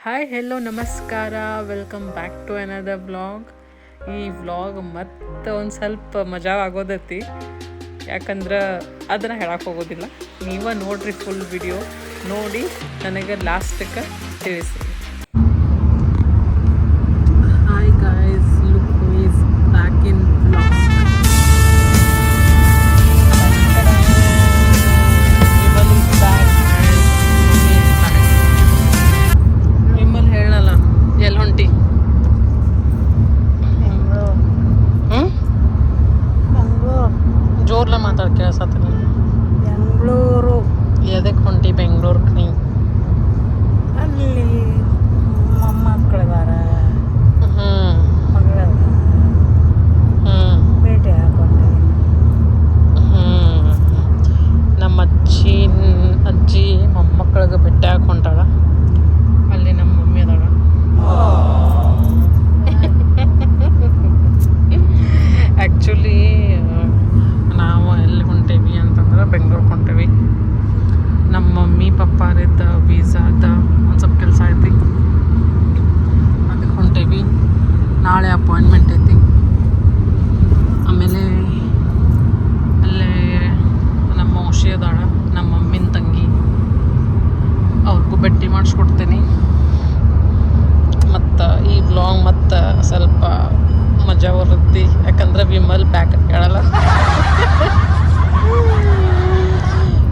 Hi hello ನಮಸ್ಕಾರ, welcome back to another vlog. ಈ vlog ಮತ್ತೆ ಒಂದು ಸ್ವಲ್ಪ ಮಜಾ ಆಗೋದೈತಿ, ಯಾಕಂದ್ರೆ ಅದನ್ನು ಹೇಳಕ್ಕೆ ಹೋಗೋದಿಲ್ಲ. ನೀವೇ ನೋಡ್ರಿ, ಫುಲ್ ವಿಡಿಯೋ ನೋಡಿ ನನಗೆ ಲಾಸ್ಟಕ್ಕೆ ತಿಳಿಸಿ. Hi guys, look who is back in vlog. ಎಲ್ಲಿ ಹೊಂಟಿ? ಜೋರ್ಲ ಮಾತಾಡ ಕೇಳಿಸತ್ತ. ಬೆಂಗಳೂರು. ಎದಕ್ಕೆ ಹೊಂಟಿ ಬೆಂಗಳೂರಿಗೆ ನೀ? ಅಲ್ಲಿ ಮೊಮ್ಮಕ್ಕಳಿಗಾರ ಮಗಳ ಭೇಟಿ ಹಾಕೊಂಡೆ. ನಮ್ಮ ಅಜ್ಜಿ ಮೊಮ್ಮಕ್ಕಳಿಗೆ ಭೇಟಿ ಹಾಕೊಂಡಾಳ. ಅಲ್ಲಿ ನಮ್ಮ ಮಮ್ಮಿ ಅದಾಳ. ಆ್ಯಕ್ಚುಲಿ ನಾವು ಎಲ್ಲಿ ಹೊಂಟೇವಿ ಅಂತಂದ್ರೆ ಬೆಂಗ್ಳೂರಿಗೆ ಹೊಂಟೇವಿ. ನಮ್ಮ ಮಮ್ಮಿ ಪಪ್ಪಾರಿದ್ದ ವೀಸಾದ ಒಂದು ಸ್ವಲ್ಪ ಕೆಲಸ ಐತಿ, ಅದಕ್ಕೆ ಹೊಂಟೇವಿ. ನಾಳೆ ಅಪಾಯಿಂಟ್ಮೆಂಟ್ ಐತಿ. ಆಮೇಲೆ ಅಲ್ಲೇ ನಮ್ಮ ಮೌಶಿ ಅದಾಳ, ನಮ್ಮ ಮಮ್ಮಿನ ತಂಗಿ, ಅವ್ರಿಗೂ ಭೇಟಿ ಮಾಡಿಸ್ಕೊಡ್ತೀನಿ. ಮತ್ತು ಈ ಬ್ಲಾಗ್ ಮತ್ತು ಸ್ವಲ್ಪ ಮಜಾ ಬರುತ್ತೆ, ಯಾಕಂದ್ರೆ ವಿಮಲ್ ಬ್ಯಾಕ್ ಹೇಳಲ್ಲ.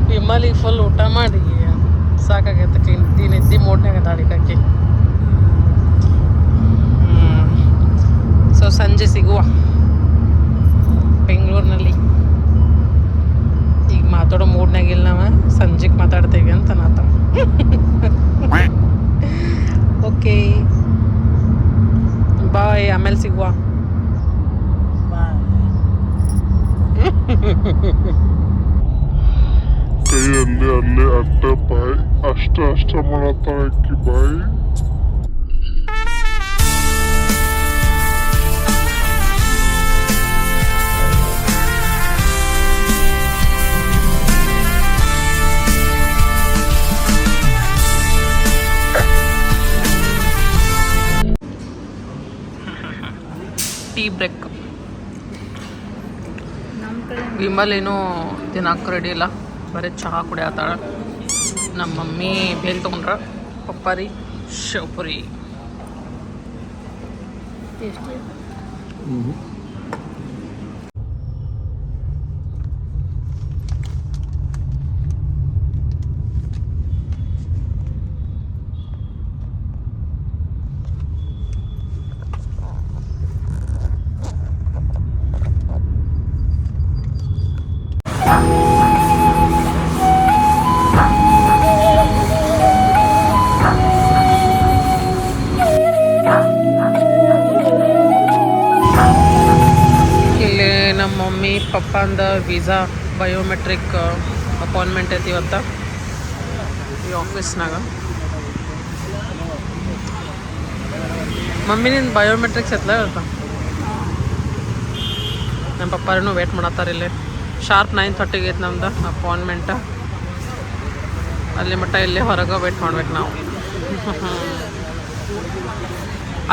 ವಿಮಲ್ ಈಗ ಫುಲ್ ಊಟ ಮಾಡಿ ಸಾಕಾಗೈತೆ, ನಿದ್ದೆ ಮೋಡ್ನಾಗ ಅದಾಳಿಕಾಕಿ. ಸೊ ಸಂಜೆ ಸಿಗುವ ಬೆಂಗಳೂರಿನಲ್ಲಿ. ಈಗ ಮಾತಾಡೋ ಮೂಡ್ನಾಗಿಲ್ಲ, ನಾವು ಸಂಜೆಗೆ ಮಾತಾಡ್ತೇವೆ ಅಂತ ನಾತ. ಓಕೆ ಬಾಯ್, ಆಮೇಲೆ ಸಿಗುವ. ಕೈಯಲ್ಲಿ ಅಲ್ಲೇ ಅಡ್ಡ ಬಾಯ್ ಅಷ್ಟ ಮಾಡತ್ತಾಕಿ ಬಾಯ್. Tea break. ವಿಮಲ್ ಏನೂ ತಿನ್ನಕ್ಕೆ ರೆಡಿ ಇಲ್ಲ, ಬರೀ ಚಹಾ ಕುಡಿಯತ್ತಾಳ. ನಮ್ಮ ಮಮ್ಮಿ ಬೇಲ್ ತೊಗೊಂಡ್ರ ಪಪ್ಪಾರಿ ಶೋಪುರಿ. ನಮ್ಮ ಮಮ್ಮಿ ಪಪ್ಪಂದ ವೀಸಾ ಬಯೋಮೆಟ್ರಿಕ್ ಅಪಾಯಿಂಟ್ಮೆಂಟ್ ಐತಿ ಇವತ್ತು ಈ ಆಫೀಸ್ನಾಗ. ಮಮ್ಮಿನಿಂದ ಬಯೋಮೆಟ್ರಿಕ್ಸ್ ಎತ್ತಲ ಇರ್ತ. ನಮ್ಮ ಪಪ್ಪಾರೂ ವೇಟ್ ಮಾಡತ್ತಾರೆ ಇಲ್ಲಿ. ಶಾರ್ಪ್ 9:30 ಐತೆ ನಮ್ದು ಅಪಾಯಿಂಟ್ಮೆಂಟ್. ಅಲ್ಲಿ ಮಟ್ಟ ಇಲ್ಲೇ ಹೊರಗೆ ವೇಟ್ ಮಾಡ್ಬೇಕು ನಾವು.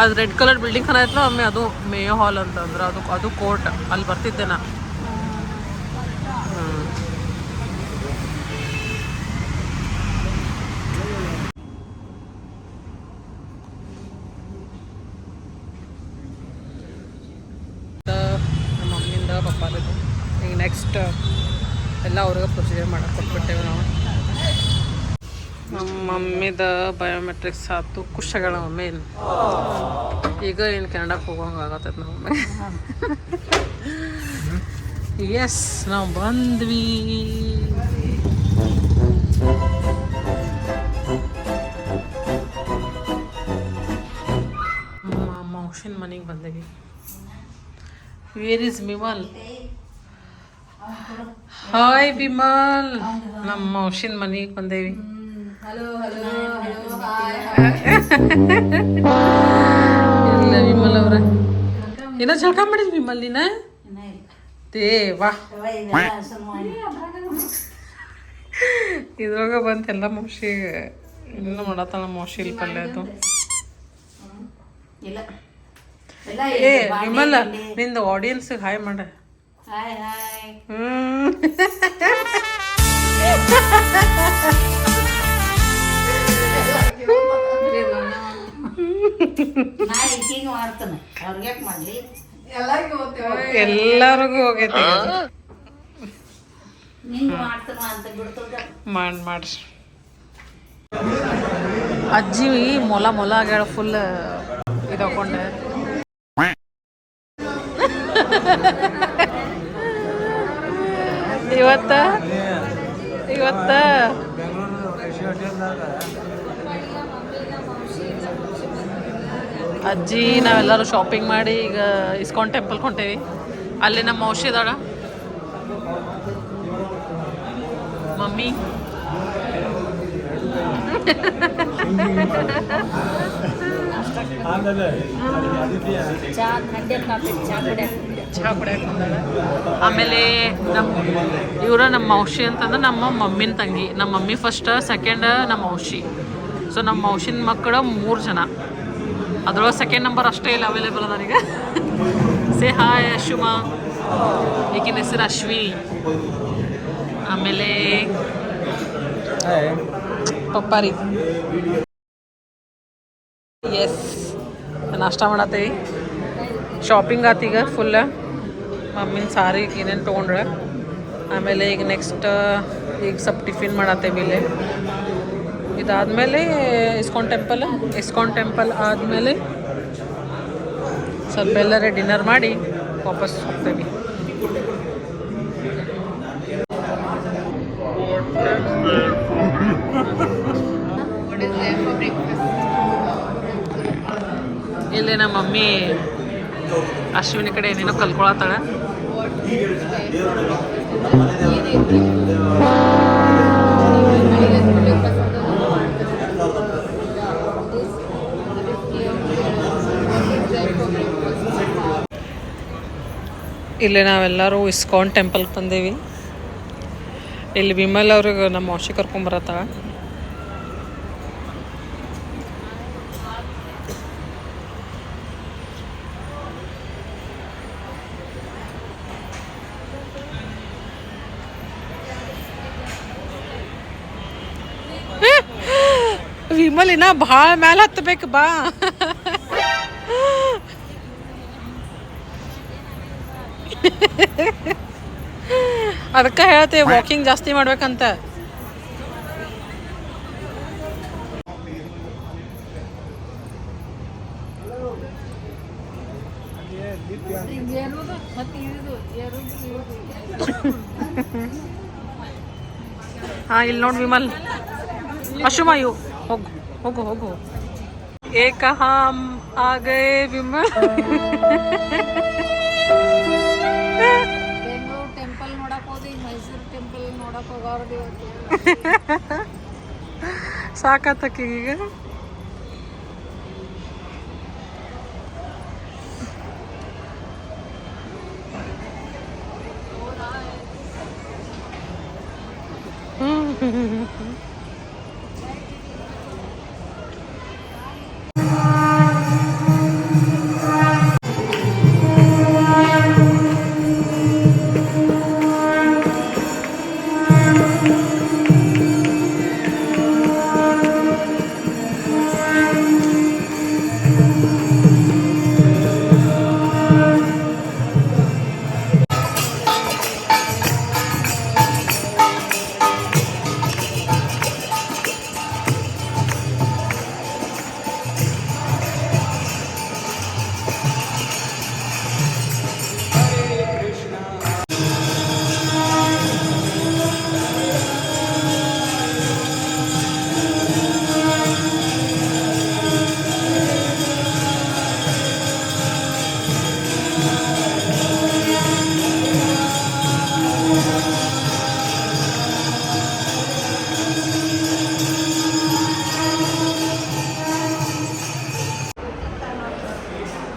ಅದು ರೆಡ್ ಕಲರ್ ಬಿಲ್ಡಿಂಗ್ ಖಾನ ಐತಲ್ಲ ಒಮ್ಮೆ, ಅದು ಮೇಯೋ ಹಾಲ್ ಅಂತಂದ್ರೆ ಅದು ಕೋರ್ಟ್. ಅಲ್ಲಿ ಬರ್ತಿದ್ದೆ ನಾ. ನಮ್ಮ ಮಮ್ಮಿಯಿಂದ ಪಪ್ಪಾರದು ಈಗ ನೆಕ್ಸ್ಟ್ ಎಲ್ಲ ಅವ್ರಿಗೆ ಪ್ರೊಸೀಜರ್ ಮಾಡಕ್ಕೆ ಕೊಟ್ಬಿಟ್ಟೇವೆ ನಾವು. ನಮ್ಮ ಮಮ್ಮಿದ ಬಯೋಮೆಟ್ರಿಕ್ಸ್ ಆಯ್ತು, ಖುಷಿಗಳ ಮಮ್ಮಿ. ಈಗ ಏನು ಕೆನಡಾಕ್ಕೆ ಹೋಗೋಂಗೆ ಆಗತ್ತೈತೆ ನಮ್ಮ ಮಮ್ಮಿ. ಎಸ್, ನಾವು ಬಂದ್ವಿ. ಮೌಶಿನ ಮನೆಗೆ ಬಂದೇವಿ. Where is Vimal? Hi Vimal, ನಮ್ಮ ಮೌಶಿನ ಮನೆಗೆ ಬಂದೇವಿ. ಇಲ್ಲ ವಿಮಲ್ ಅವ್ರ ಏನೋ ಜಳಕ ಮಾಡಿದ್ವಿ ವಿಮಲ್ ನೀನ. ದೇವಾ, ಇದ್ರೊಳಗೆ ಬಂತೆಲ್ಲ ಮೌಶಿಗೆ ಇಲ್ಲ ಮಾಡತ್ತಾಳ ಮೋಶಿಲ್ ಪಲ್ಯ ಅದು. ಇಲ್ಲ ಏ ವಿಮಲ ನಿಂದು ಆಡಿಯನ್ಸಿಗೆ ಹಾಯ್ ಮಾಡ. Hi hi. ನಾ ಈಗ ಮಾಡ್ತಾನೆ ಅವ್ರಿಗೆ ಯಾಕೆ ಮಾಡಲಿ, ಎಲ್ಲರಿಗೂ ಹೋಗೈತಿ. ನಿಂಗೆ ಮಾಡ್ತಾನ ಅಂತ ಬಿಡ್ತದ. ಮಾಡ್ರಿ. ಅಜ್ಜಿ ಮೊಲ ಆಗ್ಯಾಳ ಫುಲ್ ಇದು ಹಾಕೊಂಡೆ. ಇವತ್ತ ಅಜ್ಜಿ ನಾವೆಲ್ಲರೂ ಶಾಪಿಂಗ್ ಮಾಡಿ ಈಗ ಇಸ್ಕಾನ್ ಟೆಂಪಲ್ಗೆ ಹೊಂಟೇವಿ. ಅಲ್ಲಿ ನಮ್ಮ ಔಷಧಿ ಅದಾಳ ಮಮ್ಮಿ. ಚಹಾ ಕುಡಿಯಕ್ಕೆ ಬಂದಾಳ. ಆಮೇಲೆ ನಮ್ಮ ಔಷಧಿ ಅಂತಂದ್ರೆ ನಮ್ಮ ಮಮ್ಮಿನ ತಂಗಿ. ನಮ್ಮ ಮಮ್ಮಿ ಫಸ್ಟ್, ಸೆಕೆಂಡ್ ನಮ್ಮ ಔಷಧಿ. ಸೊ ನಮ್ಮ ಔಷಧಿನ ಮಕ್ಕಳು 3 ಜನ. ಅದ್ರೊಳಗೆ ಸೆಕೆಂಡ್ ನಂಬರ್ ಅಷ್ಟೇ ಇಲ್ಲ ಅವೈಲೇಬಲ್ ಅದ ಈಗ. Say hi Ashwima. ಈಗಿನ ಹೆಸರು ಅಶ್ವಿನಿ. ಆಮೇಲೆ ಪಪ್ಪಾರಿ. ಎಸ್ ನಾಷ್ಟ ಮಾಡತ್ತೀವಿ. Shopping ಆತೀಗ full. ಮಮ್ಮಿನ ಸಾರಿ ಏನೇನು ತೊಗೊಂಡ್ರೆ. ಆಮೇಲೆ ಈಗ ನೆಕ್ಸ್ಟ್ ಈಗ ಸ್ವಲ್ಪ ಟಿಫಿನ್ ಮಾಡತ್ತೇವಿ ಇಲ್ಲಿ. ಇದಾದಮೇಲೆ ಇಸ್ಕಾನ್ ಟೆಂಪಲ್ ಆದಮೇಲೆ ಸ್ವಲ್ಪ ಎಲ್ಲರೇ ಡಿನ್ನರ್ ಮಾಡಿ ವಾಪಸ್ ಹೋಗ್ತೇವೆ. ಇಲ್ಲಿ ನಮ್ಮ ಮಮ್ಮಿ ಅಶ್ವಿನಿ ಕಡೆ ಏನೇನೋ ಕಲ್ಕೊಳತ್ತಾಳ. ಇಲ್ಲಿ ನಾವೆಲ್ಲರೂ ಇಸ್ಕಾನ್ ಟೆಂಪಲ್ಗೆ ಬಂದೇವಿ. ಇಲ್ಲಿ ವಿಮಲ್ ಅವ್ರಿಗೆ ನಮ್ಮ ಔಷಧಿ ಕರ್ಕೊಂಬರತ್ತಾಳ. ವಿಮಲ್ ಇನ್ನ ಭಾಳ ಮ್ಯಾಲೆ ಹತ್ತಬೇಕು ಬಾ. ಅದಕ್ಕೆ ಹೇಳ್ತೇವೆ ವಾಕಿಂಗ್ ಜಾಸ್ತಿ ಮಾಡ್ಬೇಕಂತ. ಹಾ ಇಲ್ಲಿ ನೋಡಿ ವಿಮಲ್. ಅಶುಮ ಇವು ಹೋಗು ಹೋಗು ಹೋಗು. ಏಕ ಹಾಂ ಆಗೇ ವಿಮಲ್. ಟೆಂಪಲ್ ನೋಡಕ್ ಹೋದಿ, ಮೈಸೂರು ಟೆಂಪಲ್ ನೋಡಕ್ ಹೋಗೋರ್ದು. ಸಾಕತ್ತಕ್ಕೆ ಈಗ.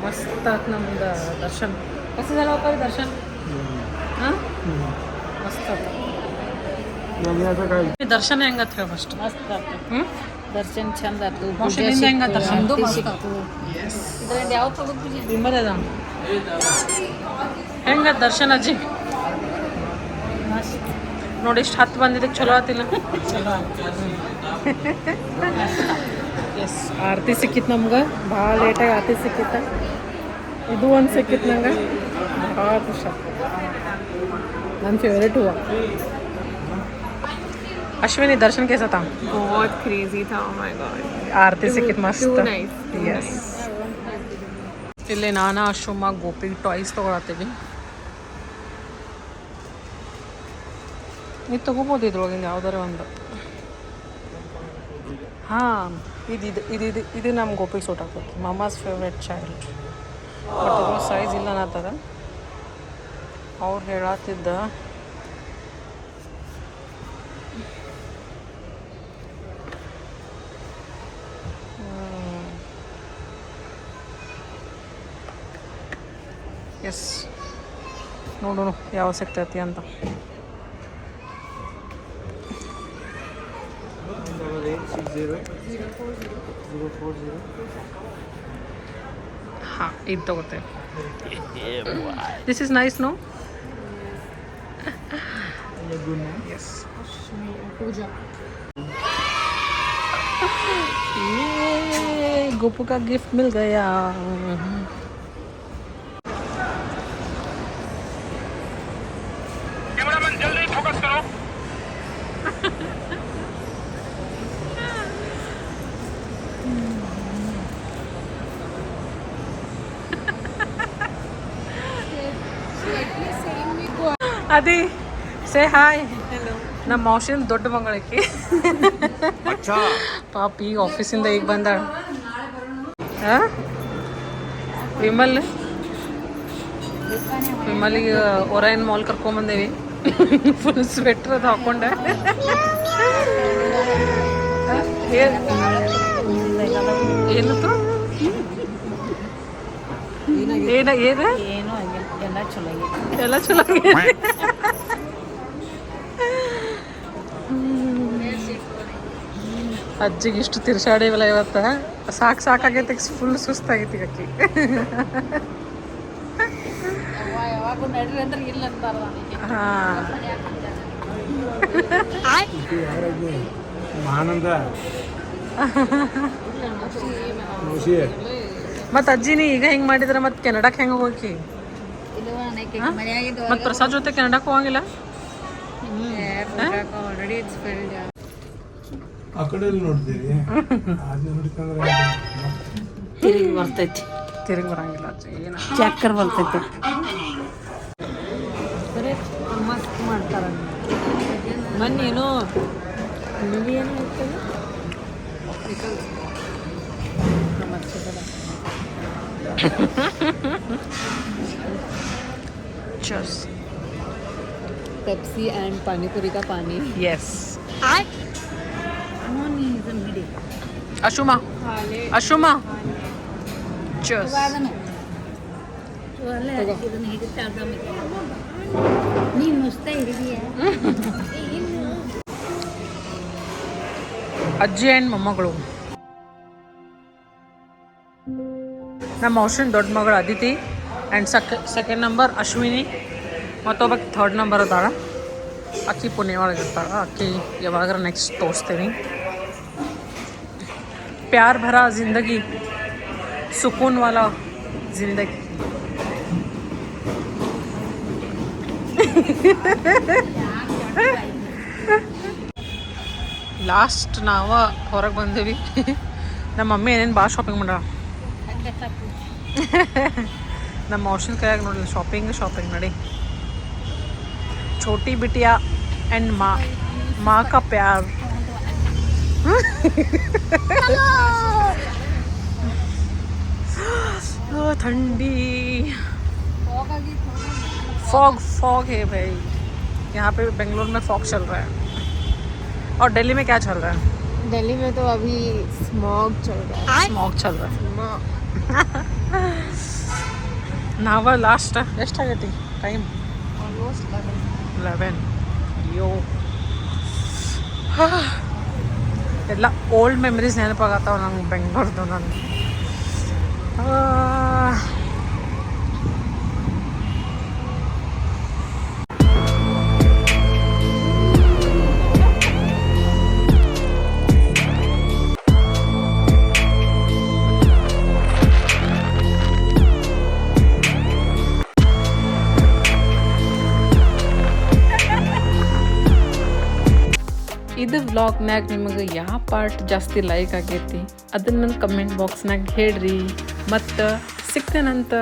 मस्त नम्मದು ದರ್ಶನ್. कसं झालं बाबा दर्शन? हां मस्त. दर्शन ಹೆಂಗತ್ ಹೇಳಿ ಫಸ್ಟ್. ಮಸ್ತ್ ಆಗ್ತದೆ. ದರ್ಶನ್ ಚಂದ ಆಯ್ತು ಮೋಸ್ಟ್ಲಿ ನಿಂದ ಹೆಂಗ ದರ್ಶನ ಇದರಿಂದ ಯಾವ ತಗೋತೀವಿ ವಿಮಲ್ ಅದ ಹೆಂಗ ದರ್ಶನ ಅಜ್ಜಿ ನೋಡಿ ಇಷ್ಟು ಹತ್ತು ಬಂದಿದ್ದಕ್ಕೆ ಚಲೋ ಆತಿಲ್ಲ ಎಸ್ ಆರತಿ ಸಿಕ್ಕಿತ್ತು ನಮ್ಗೆ ಭಾಳ ಲೇಟಾಗಿ ಆರತಿ ಸಿಕ್ಕಿತ್ತ ಇದು ಒಂದು ಸಿಕ್ಕಿತ್ತು ನಂಗೆ ಭಾಳ ಖುಷಿ ನನ್ನ ಫೇವ್ರೇಟ್ ಹೂವು अश्विनी दर्शन कैसा था? बहुत क्रेजी था. Oh my god. आरती सिक्कित मस्त. Too nice. Yes. ಇಲ್ಲಿ ನಾನಾ ಅಶ್ವಮ್ಮ ಗೋಪಿ ಟಾಯ್ಸ್ ತೊಗೊಳತ್ತೀವಿ. ನೀವು ತೊಗೋಬೋದು ಇದ್ರೊಳಗಿಂದ ಯಾವ್ದಾರ ಒಂದು. ಹಾಂ ಇದು ನಮ್ಮ ಗೋಪಿಗೆ ಸೂಟ್ ಆಗ್ತದೆ. Mamma's favourite child. ಬಟ್ ಇದ್ರ ಸೈಜ್ ಇಲ್ಲ ಅನ್ನತ್ತದ. ಅವ್ರು ಹೇಳತ್ತಿದ್ದ ಎಸ್ ನೋಡೋಣ ಯಾವ ಸಿಗ್ತೈತಿ ಅಂತ. ಹಾಂ ಇದು ತಗೋತೇವೆ. This is nice no. Yes Gopu का गिफ्ट मिल गया. कैमरामैन जल्दी फोकस करो. ಅದಿ ಸೇ ಹಾಯ್. ನಮ್ಮ ಮೌಶಿನ ದೊಡ್ಡ ಮಗಳಕ್ಕೆ ಪಾಪ ಈಗ ಆಫೀಸಿಂದ ಈಗ ಬಂದಾಳ. ವಿಮಲಿಗೆ ಒರೈನ್ ಮಾಲ್ ಕರ್ಕೊಂಬಂದೇವಿ. ಫುಲ್ ಸ್ವೆಟ್ರ್ ಅದು ಹಾಕೊಂಡೆ. ಏನತ್ತು ಏನೋ ಎಲ್ಲ ಚಲೋ ಎಲ್ಲ ಚಲೋ ಅಜ್ಜಿಗೆ ಇಷ್ಟು ತಿರ್ಸಾಡಿವಲ್ಲ ಇವತ್ತ ಸಾಕಾಗೈತಿ. ಫುಲ್ ಸುಸ್ತಾಗೈತಿ ಅಕ್ಕಿ. ಯಾವಾಗೂ ನಡ್ರಿ ಅಂದ್ರೆ ಇಲ್ಲ ಅಂತಾರ ನನಗೆ. ಮತ್ತು ಅಜ್ಜಿನಿ ಈಗ ಹೆಂಗೆ ಮಾಡಿದ್ರೆ ಮತ್ತೆ ಕೆನಡಾಕ್ಕೆ ಹೆಂಗೆ ಹೋಗಿ ಮತ್ತು ಪ್ರಸಾದ್ ಜೊತೆ ಕೆನಡಾಕ್ಕೆ ಹೋಗಂಗಿಲ್ಲ. Already it's filled. ಆ ಕಡೆ ನೋಡ್ತೀವಿ ತಿರುಗಿ ಬರ್ತೈತಿ. ತಿರುಗಿ ಬರಂಗಿಲ್ಲ ಅಜ್ಜಿ ಏನ ಚಕ್ಕರ್ ಬರ್ತೈತಿ. ಮಸ್ತ್ ಮಾಡ್ತಾರ. ಮೊನ್ನೇನು ಮೂವಿ ಏನು ಇರ್ತದೆ Cheers. Pepsi and pani puri ka pani. Yes. Ashuma. Ashuma. Cheers. ನೀನು ಮಸ್ತ ಹಿಡಿದೀಯ. ಅಜ್ಜಿ ಆ್ಯಂಡ್ ಮೊಮ್ಮಗಳು. ನಮ್ಮ ಔಷನ್ ದೊಡ್ಡ ಮಗಳು Aditi and second number Ashwini. ಮತ್ತೊಬ್ಬಕ್ಕೆ ಥರ್ಡ್ ನಂಬರ್ ಅದಾಳ. ಅಕ್ಕಿ ಪುಣೆ ಒಳಗೆ ಇರ್ತಾಳೆ. ಅಕ್ಕಿ ಯಾವಾಗಾರ ನೆಕ್ಸ್ಟ್ ತೋರಿಸ್ತೀನಿ. प्यार भरा जिंदगी सुकून वाला जिंदगी. ಲಾಸ್ಟ್ ನಾವ ಹೊರಗೆ ಬಂದೇವಿ. ನಮ್ಮ ಮಮ್ಮಿ ಏನೇನು ಭಾಳ ಶಾಪಿಂಗ್ ಮಾಡ. ನಮ್ಮ ಔಷಧ ಕೈಯಾಗ ನೋಡಲಿ ಶಾಪಿಂಗ್ ನಡಿ. छोटी बिटिया एंड माँ का प्यार. ठंडी फॉग है भाई. यहाँ पे बेंगलोर में फॉग चल रहा है. और दिल्ली में क्या चल रहा है? दिल्ली में तो अभी स्मॉग चल रहा है. स्मॉग चल रहा है. नाव लास्ट एಷ್ಟಾಗೈತಿ ಟೈಮ್? Almost 11. यो ಎಲ್ಲ ಓಲ್ಡ್ ಮೆಮರೀಸ್ ನೆನಪಾಗತ್ತಾವ ನಂಗೆ ಬೆಂಗಳೂರ್ದು ನನಗೆ. ಇದು ವ್ಲಾಗ್ನಾಗ ನಿಮಗೆ ಯಾವ ಪಾರ್ಟ್ ಜಾಸ್ತಿ ಲೈಕ್ ಆಗೈತಿ ಅದನ್ನು ನನ್ನ ಕಮೆಂಟ್ ಬಾಕ್ಸ್ನಾಗ ಹೇಳ್ರಿ. ಮತ್ತು ಸಿಗ್ತೇನಂತ.